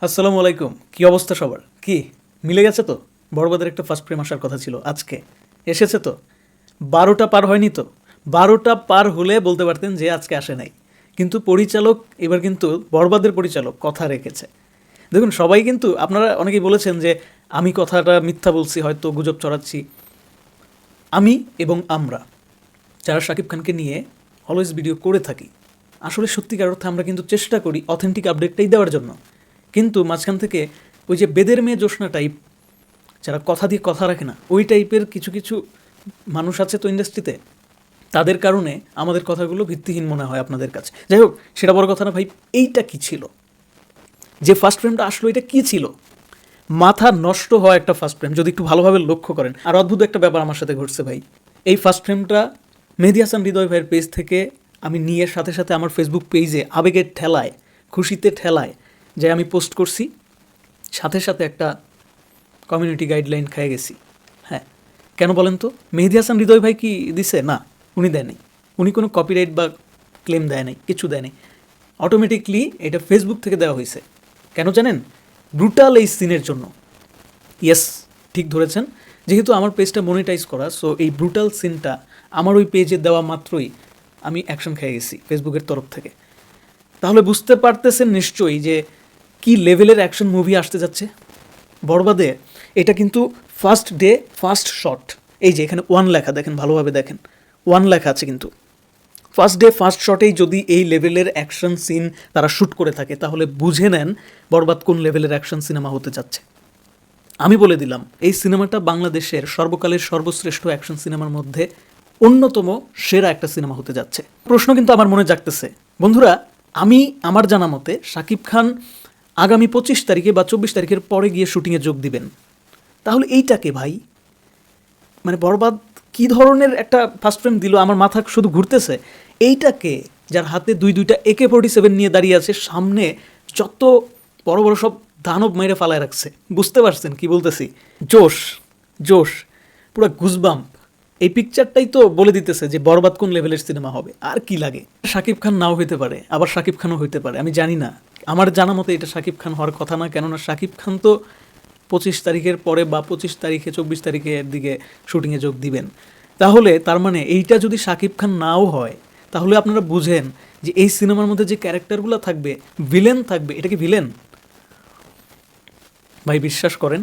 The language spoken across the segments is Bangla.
আসসালামু আলাইকুম। কি অবস্থা সবার? কি মিলে গেছে তো? বড়বাদের একটা ফার্স্ট প্রেম আসার কথা ছিল আজকে, এসেছে তো? ১২টা পার হয়নি তো? ১২টা পার হলে বলতে পারতেন যে আজকে আসে নাই। কিন্তু পরিচালক এবার কিন্তু বড়বাদের পরিচালক কথা রেখেছে। দেখুন, সবাই কিন্তু আপনারা অনেকেই বলেছেন যে আমি কথাটা মিথ্যা বলছি, হয়তো গুজব ছড়াচ্ছি। আমি এবং আমরা যারা শাকিব খানকে নিয়ে অলওয়েজ ভিডিও করে থাকি, আসলে সত্যিকার অর্থে আমরা কিন্তু চেষ্টা করি অথেন্টিক আপডেটটাই দেওয়ার জন্য। কিন্তু মাঝখান থেকে ওই যে বেদের মেয়ে জোসনা টাইপ, যারা কথা দিয়ে কথা রাখে না, ওই টাইপের কিছু কিছু মানুষ আছে তো ইন্ডাস্ট্রিতে, তাদের কারণে আমাদের কথাগুলো ভিত্তিহীন মনে হয় আপনাদের কাছে। যাই হোক, সেটা বড় কথা না ভাই। এইটা কি ছিল যে ফার্স্ট ফ্রেমটা আসলো? এটা কি ছিল? মাথা নষ্ট হওয়া একটা ফার্স্ট ফ্রেম, যদি একটু ভালোভাবে লক্ষ্য করেন। আর অদ্ভুত একটা ব্যাপার আমার সাথে ঘটছে ভাই। এই ফার্স্ট ফ্রেমটা মেহেদী হাসান হৃদয় ভাইয়ের পেজ থেকে আমি নিয়ে সাথে সাথে আমার ফেসবুক পেজে আবেগের ঠেলায়, খুশিতে ঠেলায় যে আমি পোস্ট করছি, সাথে সাথে একটা কমিউনিটি গাইডলাইন খেয়ে গেছি। হ্যাঁ, কেন বলেন তো? মেহেদী হাসান হৃদয় ভাই কি দিছে? না, উনি দেয় নাই। উনি কোনো কপিরাইট বা ক্লেম দেয় নাই, কিছু দেয় নাই। অটোমেটিকলি এটা ফেসবুক থেকে দেওয়া হয়েছে। কেন জানেন? ব্রুটাল এই সিনের জন্য। ইয়েস, ঠিক ধরেছেন। যেহেতু আমার পেজটা মনিটাইজ করা, সো এই ব্রুটাল সিনটা আমার ওই পেজে দেওয়া মাত্রই আমি অ্যাকশন খেয়ে গেছি ফেসবুকের তরফ থেকে। তাহলে বুঝতে পারতেছেন নিশ্চয়ই যে কি লেভেলের অ্যাকশন মুভি আসতে যাচ্ছে বরবাদে। এটা কিন্তু ফার্স্ট ডে ফার্স্ট শট। এই যে এখানে 1 লেখা, দেখেন ভালোভাবে দেখেন, 1 লেখা আছে কিন্তু। ফার্স্ট ডে ফার্স্ট শটেই যদি এই লেভেলের অ্যাকশন সিন তারা শ্যুট করে থাকে, তাহলে বুঝে নেন বরবাদ কোন লেভেলের অ্যাকশন সিনেমা হতে যাচ্ছে। আমি বলে দিলাম, এই সিনেমাটা বাংলাদেশের সর্বকালের সর্বশ্রেষ্ঠ অ্যাকশন সিনেমার মধ্যে অন্যতম সেরা একটা সিনেমা হতে যাচ্ছে। প্রশ্ন কিন্তু আমার মনে জাগতেছে, বন্ধুরা, আমার জানা মতে শাকিব খান আগামী 25 তারিখে বা 24 তারিখের পরে গিয়ে শুটিংয়ে যোগ দিবেন। তাহলে এইটাকে ভাই, মানে বরবাদ কী ধরনের একটা ফার্স্ট ফ্রেম দিল, আমার মাথা শুধু ঘুরতেছে। এইটাকে, যার হাতে দুইটা AK-47 নিয়ে দাঁড়িয়ে আছে, সামনে যত বড় বড় সব দানব মেরে ফালায় রাখছে, বুঝতে পারছেন কি বলতেছি? জোশ, জোশ, পুরো গুজবাম্প। এই পিকচারটাই তো বলে দিতেছে যে বরবাদ কোন লেভেলের সিনেমা হবে। আর কি লাগে? শাকিব খান নাও হইতে পারে, আবার শাকিব খানও হইতে পারে, আমি জানি না। আমার জানা মতে এটা শাকিব খান হওয়ার কথা না, কেননা শাকিব খান তো 25 তারিখের পরে বা 25 তারিখে 24 তারিখের দিকে শুটিংয়ে যোগ দিবেন। তাহলে তার মানে এইটা যদি শাকিব খান নাও হয়, তাহলে আপনারা বুঝেন যে এই সিনেমার মধ্যে যে ক্যারেক্টারগুলো থাকবে, ভিলেন থাকবে, এটা কি ভিলেন? ভাই বিশ্বাস করেন,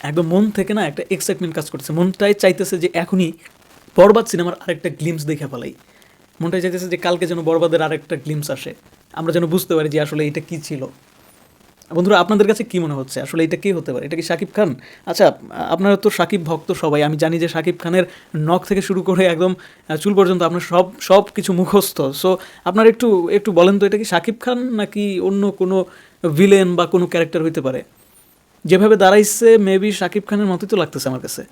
একদম মন থেকে না একটা এক্সাইটমেন্ট কাজ করছে। মনটাই চাইতেছে যে এখনই বরবাদ সিনেমার আরেকটা গ্লিমস দেখে ফেলাই। মনটাই চাইতেছে যে কালকে যেন বরবাদের আরেকটা গ্লিমস আসে, আমরা যেন বুঝতে পারি যে আসলে এটা কী ছিল। বন্ধুরা, আপনাদের কাছে কী মনে হচ্ছে আসলে এটা কে হতে পারে? এটা কি শাকিব খান? আচ্ছা, আপনারা তো শাকিব ভক্ত সবাই, আমি জানি যে শাকিব খানের নখ থেকে শুরু করে একদম চুল পর্যন্ত আপনার সব সব কিছু মুখস্থ। সো আপনারা একটু একটু বলেন তো, এটা কি শাকিব খান নাকি অন্য কোনো ভিলেন বা কোনো ক্যারেক্টার হইতে পারে? যেভাবে দাঁড়াইছে মেবি শাকিব খানের মতোই তো লাগতেছে আমার কাছে।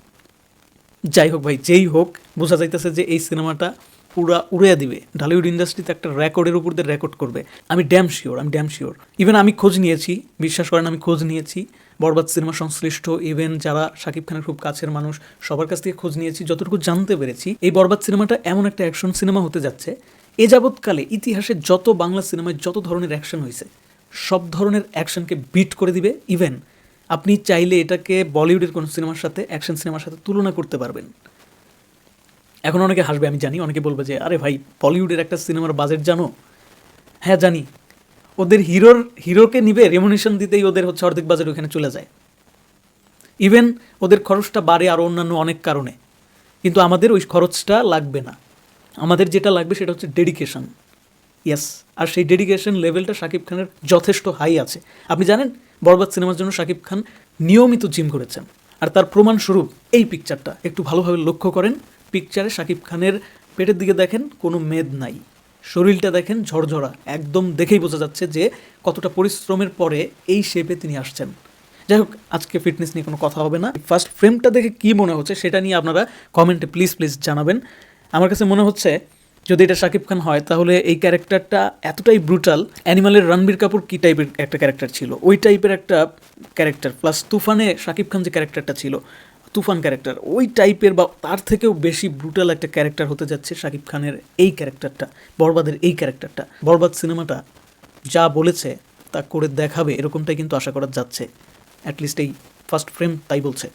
যাই হোক ভাই, যেই হোক, বোঝা যাইতেছে যে এই সিনেমাটা পুরা উড়িয়ে দিবে, ঢালিউড ইন্ডাস্ট্রিতে একটা রেকর্ডের উপর দিয়ে রেকর্ড করবে। আমি ড্যাম শিওর, আমি ড্যাম শিওর। ইভেন আমি খোঁজ নিয়েছি, বিশ্বাস করেন, আমি খোঁজ নিয়েছি বরবাদ সিনেমা সংশ্লিষ্ট ইভেন যারা শাকিব খানের খুব কাছের মানুষ, সবার কাছ থেকে খোঁজ নিয়েছি। যতটুকু জানতে পেরেছি, এই বরবাদ সিনেমাটা এমন একটা অ্যাকশন সিনেমা হতে যাচ্ছে, এ যাবৎকালে ইতিহাসে যত বাংলা সিনেমায় যত ধরনের অ্যাকশন হয়েছে, সব ধরনের অ্যাকশনকে বিট করে দিবে। ইভেন আপনি চাইলে এটাকে বলিউডের কোনো সিনেমার সাথে, অ্যাকশন সিনেমার সাথে তুলনা করতে পারবেন। এখন অনেকে হাসবে, আমি জানি, অনেকে বলবে যে আরে ভাই, বলিউডের একটা সিনেমার বাজেট জানো? হ্যাঁ জানি। ওদের হিরোকে নিবে রেমুনেশন দিতেই ওদের হচ্ছে অর্ধেক বাজেট ওখানে চলে যায়। ইভেন ওদের খরচটা বাড়ে আরও অন্যান্য অনেক কারণে, কিন্তু আমাদের ওই খরচটা লাগবে না। আমাদের যেটা লাগবে সেটা হচ্ছে ডেডিকেশন। ইয়েস, আর সেই ডেডিকেশন লেভেলটা শাকিব খানের যথেষ্ট হাই আছে। আপনি জানেন, বরবাদ সিনেমার জন্য শাকিব খান নিয়মিত জিম করেছেন, আর তার প্রমাণস্বরূপ এই পিকচারটা একটু ভালোভাবে লক্ষ্য করেন। পিকচারে শাকিব খানের পেটের দিকে দেখেন কোনো মেদ নাই, শরীরটা দেখেন ঝরঝরা, একদম দেখেই বোঝা যাচ্ছে যে কতটা পরিশ্রমের পরে এই শেপে তিনি আসছেন। যাই হোক, আজকে ফিটনেস নিয়ে কোনো কথা হবে না। ফার্স্ট ফ্রেমটা দেখে কী মনে হচ্ছে সেটা নিয়ে আপনারা কমেন্টে প্লিজ প্লিজ জানাবেন। আমার কাছে মনে হচ্ছে যদি এটা শাকিব খান হয়, তাহলে এই ক্যারেক্টারটা এতটাই ব্রুটাল। অ্যানিমালের রণবীর কাপুর কী টাইপের একটা ক্যারেক্টার ছিল, ওই টাইপের একটা ক্যারেক্টার, প্লাস তুফানে শাকিব খান যে ক্যারেক্টারটা ছিল, তুফান ক্যারেক্টার, ওই টাইপের বা তার থেকেও বেশি ব্রুটাল একটা ক্যারেক্টার হতে যাচ্ছে শাকিব খানের এই ক্যারেক্টারটা, বরবাদের এই ক্যারেক্টারটা। বরবাদ সিনেমাটা যা বলেছে তা করে দেখাবে এরকমটাই কিন্তু আশা করা যাচ্ছে, অ্যাটলিস্ট এই ফার্স্ট ফ্রেম তাই বলছে।